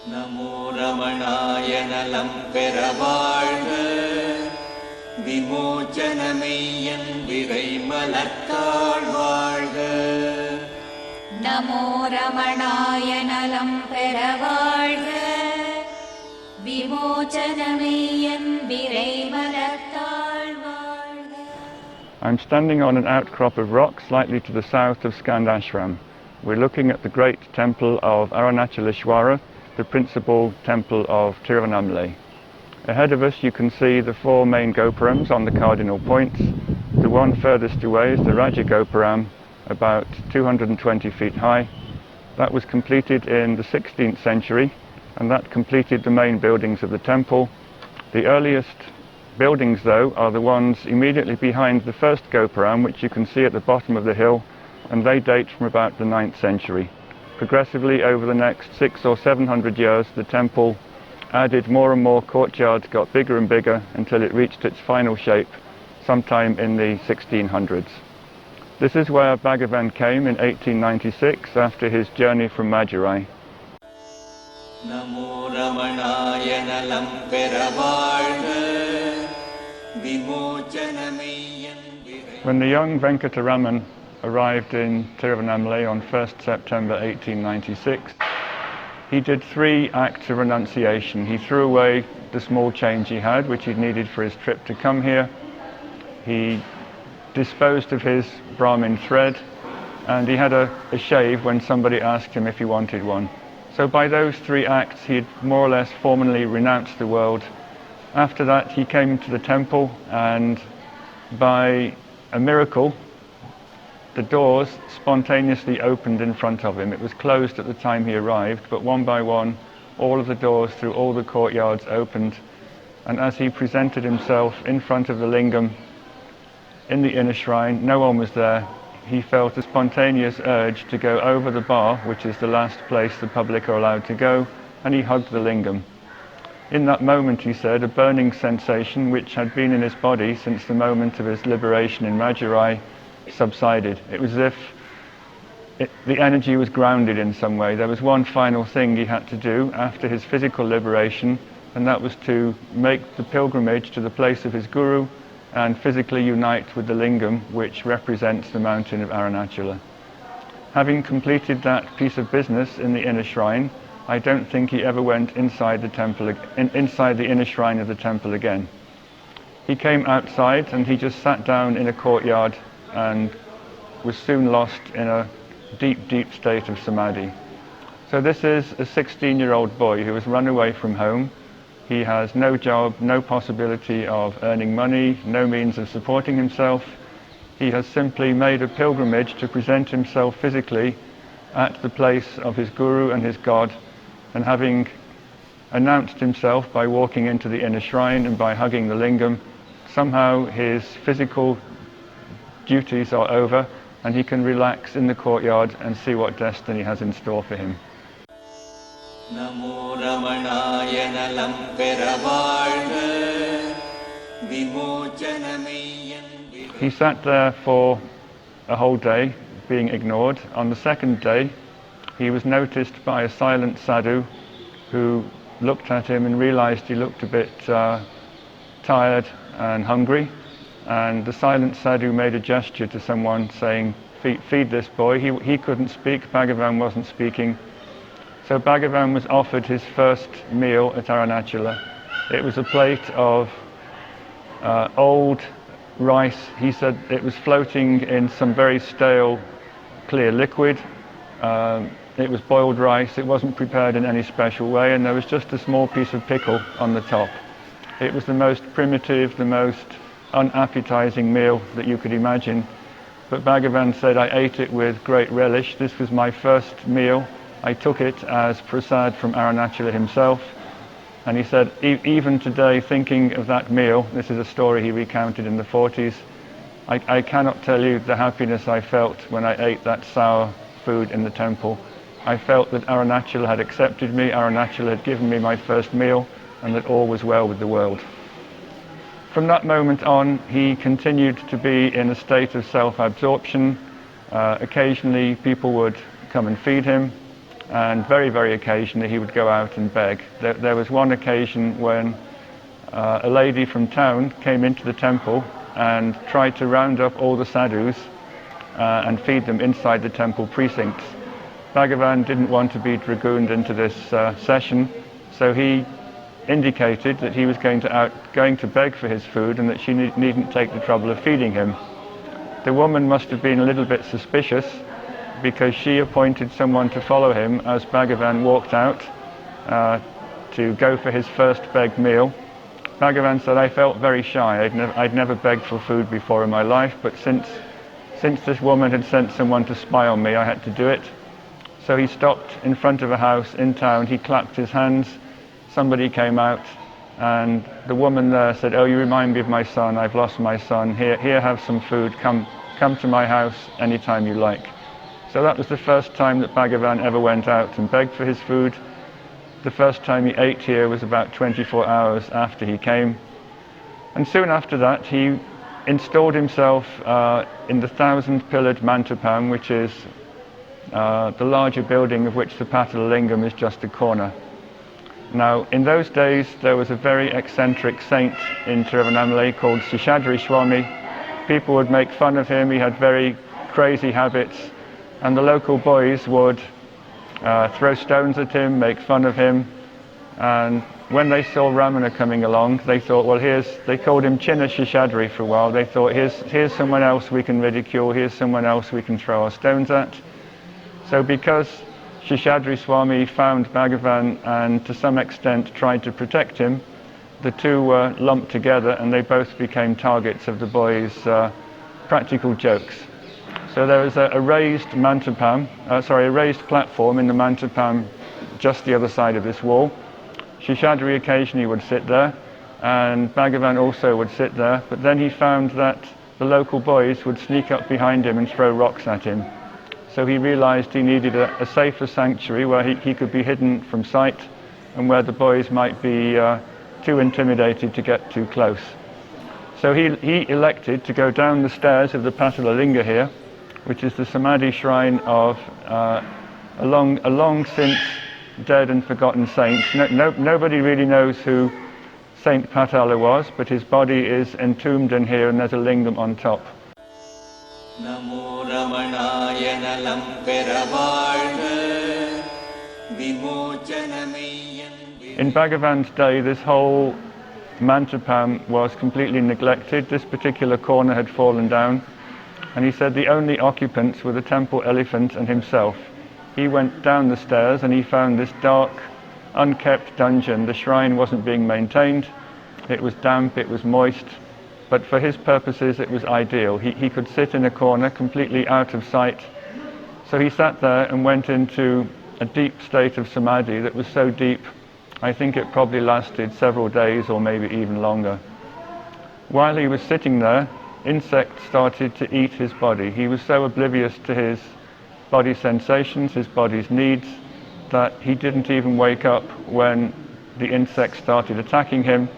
நமோ ரமணாய நலம் பெற வாழ்க, விமோச்சனமெய்யன் விரைமலத்தாள் வாழ்க. நமோ ரமணாய நலம் பெற வாழ்க, விமோச்சனமெய்யன் விரைமலத்தாள் வாழ்க. I'm standing on an outcrop of rock slightly to the south of Skandashram. We're looking at the great temple of Arunachaleshwara, the principal temple of Tiruvannamalai. Ahead of us you can see the four main Gopurams on the cardinal points. The one furthest away is the Raja Gopuram, about 220 feet high. That was completed in the 16th century, and that completed the main buildings of the temple. The earliest buildings, though, are the ones immediately behind the first Gopuram, which you can see at the bottom of the hill, and they date from about the 9th century. Progressively over the next 600 or 700 years, the temple added more and more courtyards, got bigger and bigger until it reached its final shape sometime in the 1600s. This is where Bhagavan came in 1896 after his journey from Madurai. நமோ ரமணாய நலம் பெற வாழ்க, விமோச்சனமெய்யன் விரை. When the young Venkataraman arrived in Tiruvannamalai on 1st September 1896, he did 3 acts of renunciation. He threw away the small change he had, which he'd needed for his trip to come here. He disposed of his Brahmin thread, and he had a shave when somebody asked him if he wanted one. So by those 3 acts he had more or less formally renounced the world. After that he came to the temple, and by a miracle the doors spontaneously opened in front of him. It was closed at the time he arrived, but one by one all of the doors through all the courtyards opened, and as he presented himself in front of the lingam in the inner shrine, no one was there. He felt a spontaneous urge to go over the bar, which is the last place the public are allowed to go, and he hugged the lingam. In that moment, he said, a burning sensation which had been in his body since the moment of his liberation in Madurai subsided. It was as if the energy was grounded in some way. There was one final thing he had to do after his physical liberation, and that was to make the pilgrimage to the place of his guru and physically unite with the lingam, which represents the mountain of Arunachala. Having completed that piece of business in the inner shrine, I don't think he ever went inside the temple, inside the inner shrine of the temple again. He came outside and he just sat down in a courtyard and was soon lost in a deep, deep state of samadhi. So this is a 16-year-old boy who has run away from home. He has no job, no possibility of earning money, no means of supporting himself. He has simply made a pilgrimage to present himself physically at the place of his guru and his God, and having announced himself by walking into the inner shrine and by hugging the lingam, somehow his physical duties are over and he can relax in the courtyard and see what destiny has in store for him. நமோ ரமணாய நலம் பெற வாழ்க, விமோச்சனமெய்யன் விரை. He sat there for a whole day, being ignored. On the second day, he was noticed by a silent sadhu who looked at him and realized he looked a bit tired and hungry. And the silent sadhu made a gesture to someone saying, feed this boy. He couldn't speak, Bhagavan wasn't speaking. So Bhagavan was offered his first meal at Arunachala. It was a plate of old rice. He said it was floating in some very stale, clear liquid. It was boiled rice. It wasn't prepared in any special way, and there was just a small piece of pickle on the top. It was the most primitive, the most unappetizing meal that you could imagine. But Bhagavan said, I ate it with great relish. This was my first meal. I took it as prasad from Arunachala himself. And he said, even today, thinking of that meal, this is a story he recounted in the 40s, I cannot tell you the happiness I felt when I ate that sour food in the temple. I felt that Arunachala had accepted me, Arunachala had given me my first meal, and that all was well with the world. From that moment on, he continued to be in a state of self-absorption. Occasionally people would come and feed him, and very, very occasionally he would go out and beg. There was one occasion when a lady from town came into the temple and tried to round up all the sadhus and feed them inside the temple precincts. Bhagavan didn't want to be dragooned into this session, so he indicated that he was going to beg for his food and that she needn't take the trouble of feeding him. The woman must have been a little bit suspicious, because she appointed someone to follow him as Bhagavan walked out to go for his first begged meal. Bhagavan said, "I felt very shy. I'd never begged for food before in my life, but since this woman had sent someone to spy on me, I had to do it." So he stopped in front of a house in town, he clapped his hands, somebody came out, and the woman there said, "Oh, you remind me of my son, I've lost my son, here have some food, come to my house anytime you like." So that was the first time that Bhagavan ever went out and begged for his food. The first time he ate here was about 24 hours after he came. And soon after that he installed himself in the 1,000-pillared Mantapam, which is the larger building of which the Patalalingam is just a corner. Now, in those days there was a very eccentric saint in Tiruvannamalai called Seshadri Swami. People would make fun of him, he had very crazy habits, and the local boys would throw stones at him, make fun of him, and when they saw Ramana coming along, they thought, well, they called him Chinna Seshadri for a while. They thought, here's someone else we can ridicule, here's someone else we can throw our stones at. So because Seshadri Swami found Bhagavan and to some extent tried to protect him, the two were lumped together and they both became targets of the boys' practical jokes. So there was a raised platform in the Mantapam just the other side of this wall. Seshadri occasionally would sit there, and Bhagavan also would sit there, but then he found that the local boys would sneak up behind him and throw rocks at him. So he realized he needed a safer sanctuary where he could be hidden from sight and where the boys might be too intimidated to get too close. So he elected to go down the stairs of the Patalalinga here, which is the Samadhi shrine of a long since dead and forgotten saint. Nobody really knows who Saint Patala was, but his body is entombed in here and there's a lingam on top. Namo Ramanaya Nalam Peravalga Vimochanameyyan. In Bhagavan's day, this whole Mantapam was completely neglected. This particular corner had fallen down, and he said the only occupants were the temple elephant and himself. He went down the stairs and he found this dark, unkept dungeon. The shrine wasn't being maintained. It was damp, it was moist, but for his purposes it was ideal. He could sit in a corner completely out of sight. So he sat there and went into a deep state of samadhi that was so deep, I think it probably lasted several days or maybe even longer. While he was sitting there, insects started to eat his body. He was so oblivious to his body sensations, his body's needs, that he didn't even wake up when the insects started attacking him.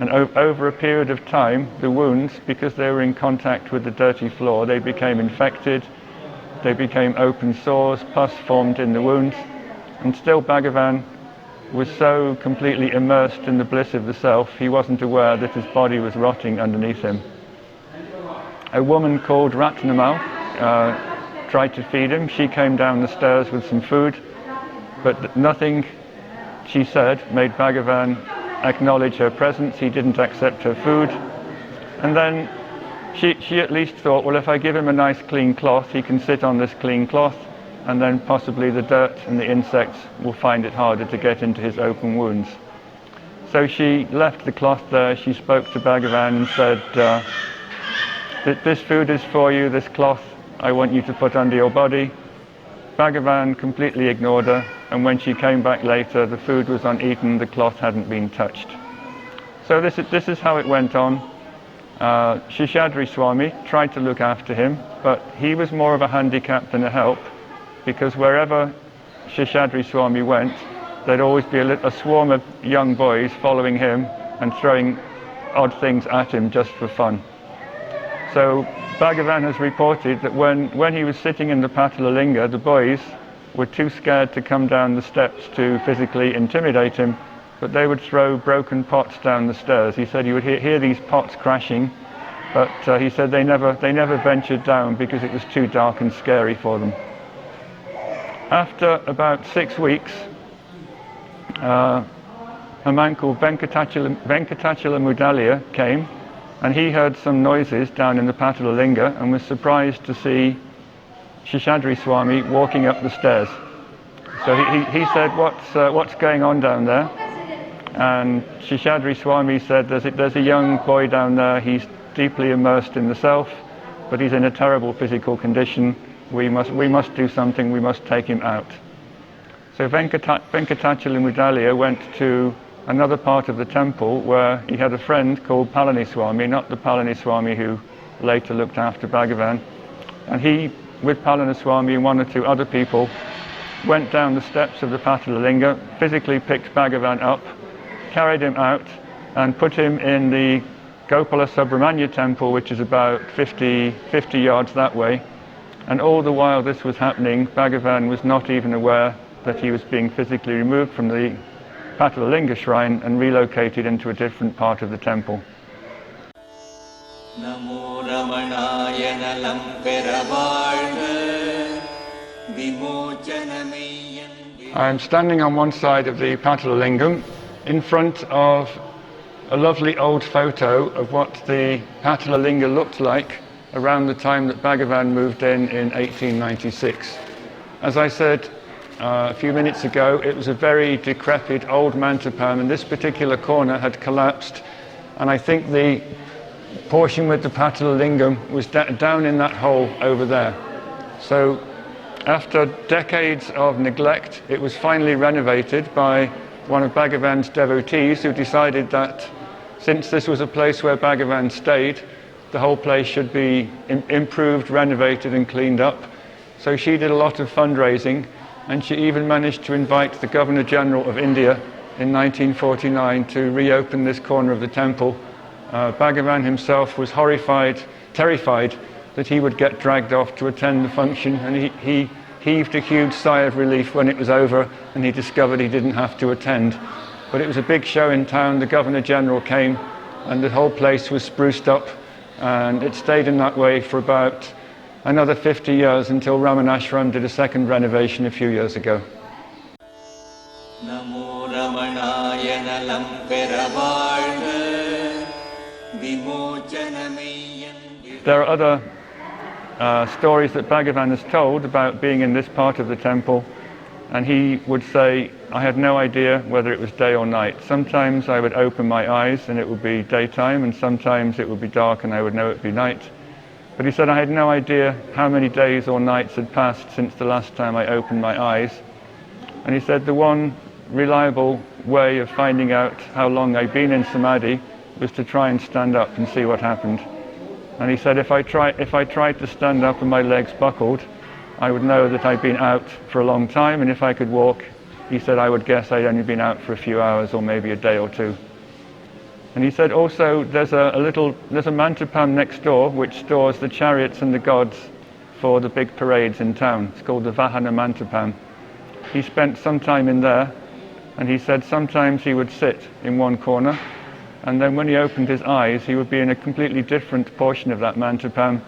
And over a period of time, the wounds, because they were in contact with the dirty floor, they became infected, they became open sores, pus formed in the wounds, and still Bhagavan was so completely immersed in the bliss of the self, he wasn't aware that his body was rotting underneath him. A woman called Ratnamal tried to feed him. She came down the stairs with some food, but nothing she said made Bhagavan acknowledge her presence. He didn't accept her food. And then she at least thought, well, if I give him a nice clean cloth, he can sit on this clean cloth, and then possibly the dirt and the insects will find it harder to get into his open wounds. So she left the cloth there. She spoke to Bhagavan and said, this food is for you, this cloth I want you to put under your body. Bhagavan completely ignored her, and when she came back later, the food was uneaten, the cloth hadn't been touched. So this is how it went on. Seshadri Swami tried to look after him, but he was more of a handicap than a help, because wherever Seshadri Swami went, there'd always be a swarm of young boys following him and throwing odd things at him just for fun. So Bhagavan has reported that when he was sitting in the Patalalinga, the boys were too scared to come down the steps to physically intimidate him, but they would throw broken pots down the stairs. He said you would hear these pots crashing, but he said they never ventured down because it was too dark and scary for them. After about 6 weeks, a man called Venkatachala Mudalia came, and he heard some noises down in the Patalalinga and was surprised to see Seshadri Swami walking up the stairs. So he said, what's going on down there? And Seshadri Swami said, there's a young boy down there, he's deeply immersed in the self, but he's in a terrible physical condition. We must do something, we must take him out. So Venkatachala Mudalia went to another part of the temple where he had a friend called Palani Swami, not the Palani Swami who later looked after Bhagavan. And he, with Palani Swami and one or two other people, went down the steps of the Patalalinga, physically picked Bhagavan up, carried him out, and put him in the Gopala Subramanya temple, which is about 50 yards that way. And all the while this was happening, Bhagavan was not even aware that he was being physically removed from the Patalalinga shrine and relocated into a different part of the temple. Namo Ramanaya Nalam Peravalga Vimochanamayan. I am standing on one side of the Patalingam in front of a lovely old photo of what the Patalalinga looked like around the time that Bhagavan moved in 1896. As I said a few minutes ago, it was a very decrepit old mantapam, and this particular corner had collapsed, and I think the portion with the Patalingam was down in that hole over there. So after decades of neglect, it was finally renovated by one of Bhagavan's devotees, who decided that since this was a place where Bhagavan stayed, the whole place should be improved, renovated and cleaned up. So she did a lot of fundraising, and she even managed to invite the Governor General of India in 1949 to reopen this corner of the temple. Bhagavan himself was terrified that he would get dragged off to attend the function, and he heaved a huge sigh of relief when it was over and he discovered he didn't have to attend. But it was a big show in town. The Governor General came and the whole place was spruced up, and it stayed in that way for about another 50 years until Ramanashram did a second renovation a few years ago. Namo Ramanaya Nalam Peravalga Vimochanamayan. There are other stories that Bhagavan has told about being in this part of the temple, and he would say, I had no idea whether it was day or night. Sometimes I would open my eyes and it would be daytime, and sometimes it would be dark and I would know it would be night. But he said, I had no idea how many days or nights had passed since the last time I opened my eyes. And he said the one reliable way of finding out how long I'd been in samadhi was to try and stand up and see what happened. And he said if I tried to stand up and my legs buckled, I would know that I'd been out for a long time, and if I could walk, he said I would guess I'd only been out for a few hours or maybe a day or two. And he said also there's a mantapam next door which stores the chariots and the gods for the big parades in town. It's called the Vahana Mantapam. He spent some time in there, and he said sometimes he would sit in one corner, and then when he opened his eyes he would be in a completely different portion of that mantapam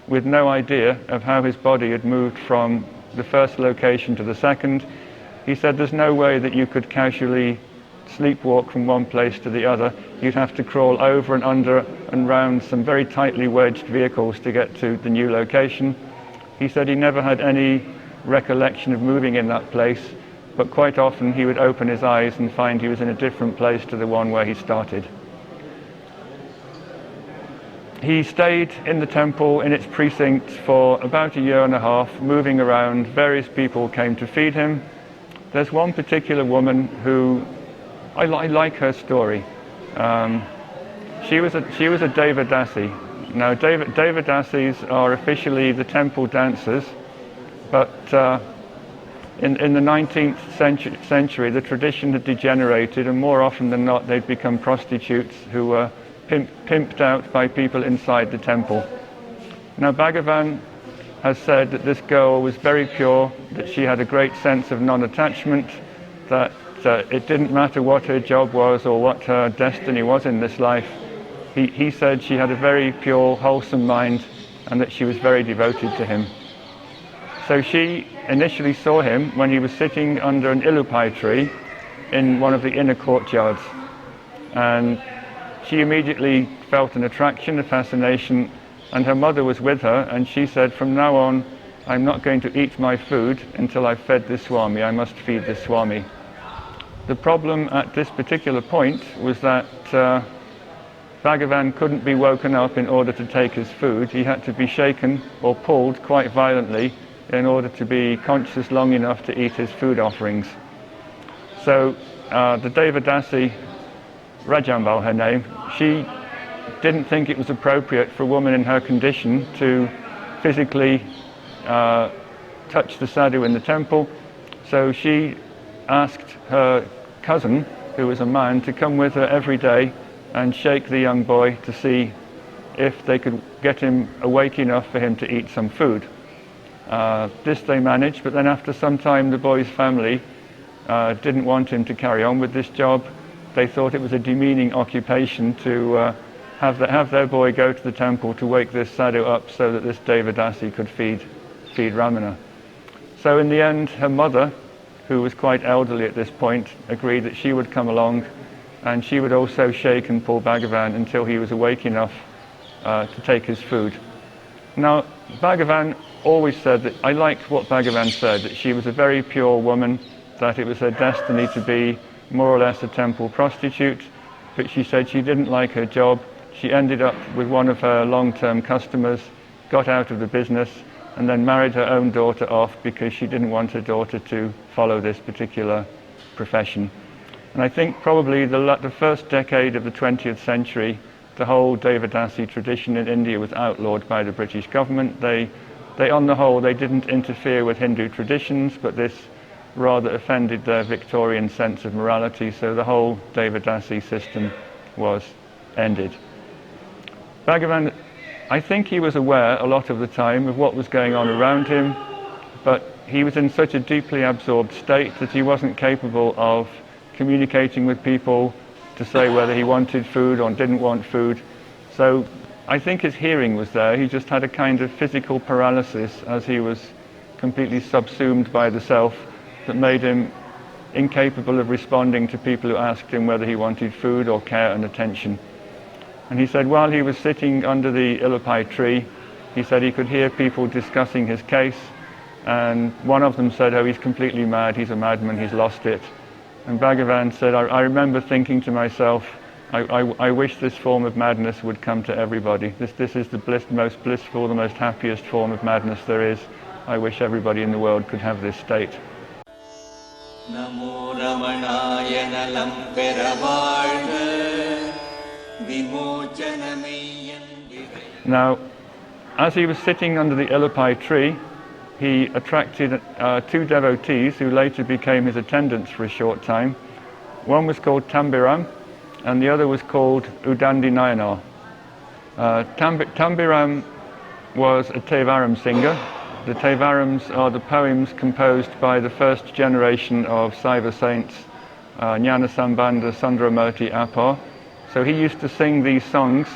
with no idea of how his body had moved from the first location to the second. He said there's no way that you could casually sleepwalk from one place to the other. You'd have to crawl over and under and round some very tightly wedged vehicles to get to the new location. He said he never had any recollection of moving in that place, but quite often he would open his eyes and find he was in a different place to the one where he started. He stayed in the temple in its precincts for about a year and a half, moving around. Various people came to feed him. There's one particular woman who I like her story. She was a Devadasi. Now Devadasis are officially the temple dancers, but in the 19th century the tradition had degenerated, and more often than not they'd become prostitutes who were pimped out by people inside the temple. Now Bhagavan has said that this girl was very pure, that she had a great sense of non-attachment, that it didn't matter what her job was or what her destiny was in this life. He said she had a very pure, wholesome mind and that she was very devoted to him. So she initially saw him when he was sitting under an ilupai tree in one of the inner courtyards. And she immediately felt an attraction, a fascination, and her mother was with her, and she said, from now on, I'm not going to eat my food until I've fed this Swami. I must feed this Swami. The problem at this particular point was that Bhagavan couldn't be woken up in order to take his food. He had to be shaken or pulled quite violently in order to be conscious long enough to eat his food offerings. So the Devadasi, Rajambal her name, she didn't think it was appropriate for a woman in her condition to physically touch the sadhu in the temple. So she asked her cousin, who was a man, to come with her every day and shake the young boy to see if they could get him awake enough for him to eat some food. This they managed, but then after some time the boy's family didn't want him to carry on with this job. They thought it was a demeaning occupation to have their boy go to the temple to wake this sadhu up so that this Devadasi could feed Ramana. So in the end, her mother, who was quite elderly at this point, agreed that she would come along and she would also shake and pull Bhagavan until he was awake enough to take his food. Now, Bhagavan always said that, I liked what Bhagavan said, that she was a very pure woman, that it was her destiny to be more or less a temple prostitute, but she said she didn't like her job. She ended up with one of her long-term customers, got out of the business, and then married her own daughter off because she didn't want her daughter to follow this particular profession. And I think probably the first decade of the 20th century, the whole Devadasi tradition in India was outlawed by the British government. They on the whole, they didn't interfere with Hindu traditions, but this rather offended their Victorian sense of morality, so the whole Devadasi system was ended. Bhagavan, I think he was aware a lot of the time of what was going on around him, but he was in such a deeply absorbed state that he wasn't capable of communicating with people to say whether he wanted food or didn't want food. So I think his hearing was there. He just had a kind of physical paralysis as he was completely subsumed by the self that made him incapable of responding to people who asked him whether he wanted food or care and attention. And he said while he was sitting under the ilupai tree, he said he could hear people discussing his case, and one of them said, oh, he's completely mad, he's a madman, he's lost it. And Bhagavan said, I remember thinking to myself, I wish this form of madness would come to everybody. This is the most blissful, the most happiest form of madness there is. I wish everybody in the world could have this state. Namo Ramanaya Nalam Peravalga Vimochanameyyan. Now, as he was sitting under the ilupai tree, he attracted two devotees who later became his attendants for a short time. One was called Tambiram, and the other was called Udandi Nayanar. Tambiram was a Tevaram singer. The Tevarams are the poems composed by the first generation of Saiva saints, Jnanasambandha, Sundaramurti, Appar. So he used to sing these songs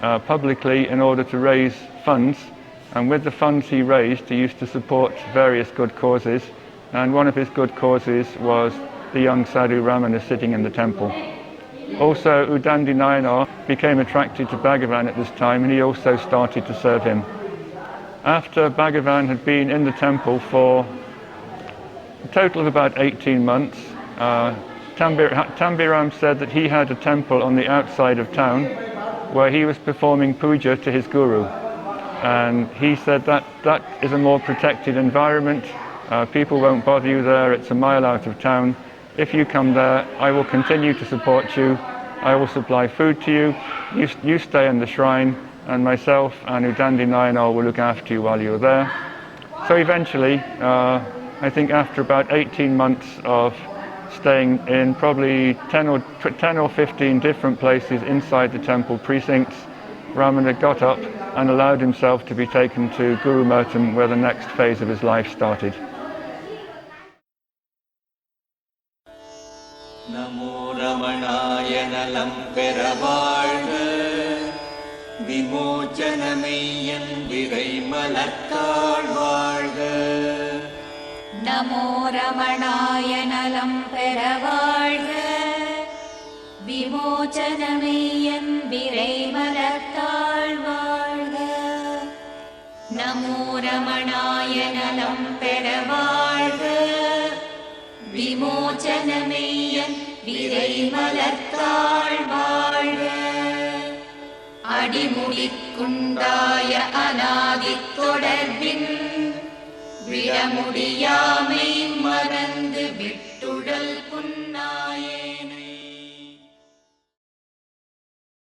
publicly in order to raise funds, and with the funds he raised, he used to support various good causes, and one of his good causes was the young sadhu Ramana sitting in the temple. Also, Udandi Nayanar became attracted to Bhagavan at this time, and he also started to serve him. After Bhagavan had been in the temple for a total of about 18 months, Tambiram said that he had a temple on the outside of town where he was performing puja to his guru. And he said that is a more protected environment. People won't bother you there. It's a mile out of town. If you come there, I will continue to support you. I will supply food to you. You stay in the shrine, and myself and Udandi Nayanar will look after you while you're there. So eventually, I think after about 18 months of staying in probably 10 or 15 different places inside the temple precincts, Ramana got up and allowed himself to be taken to Guru Merton, where the next phase of his life started. நமோ ரமணாய நலம் பெற வாழ்க விமோச்சனமெய்யன் விரை மலர்த்தாள் வாழ்க நமோ ரமணாய நலம் பெற வாழ்க விமோச்சனமெய்யன் விரை மலர்த்தாள் வாழ்க நமோ ரமணாய நலம் பெற வாழ்க விமோச்சனமெய்யன் விரை மலர்த்தாள் வாழ்க அடிமுடிக்குண்டாய அநாதித் தொடர்பின் விடமுடியாமை மறந்து விட்டு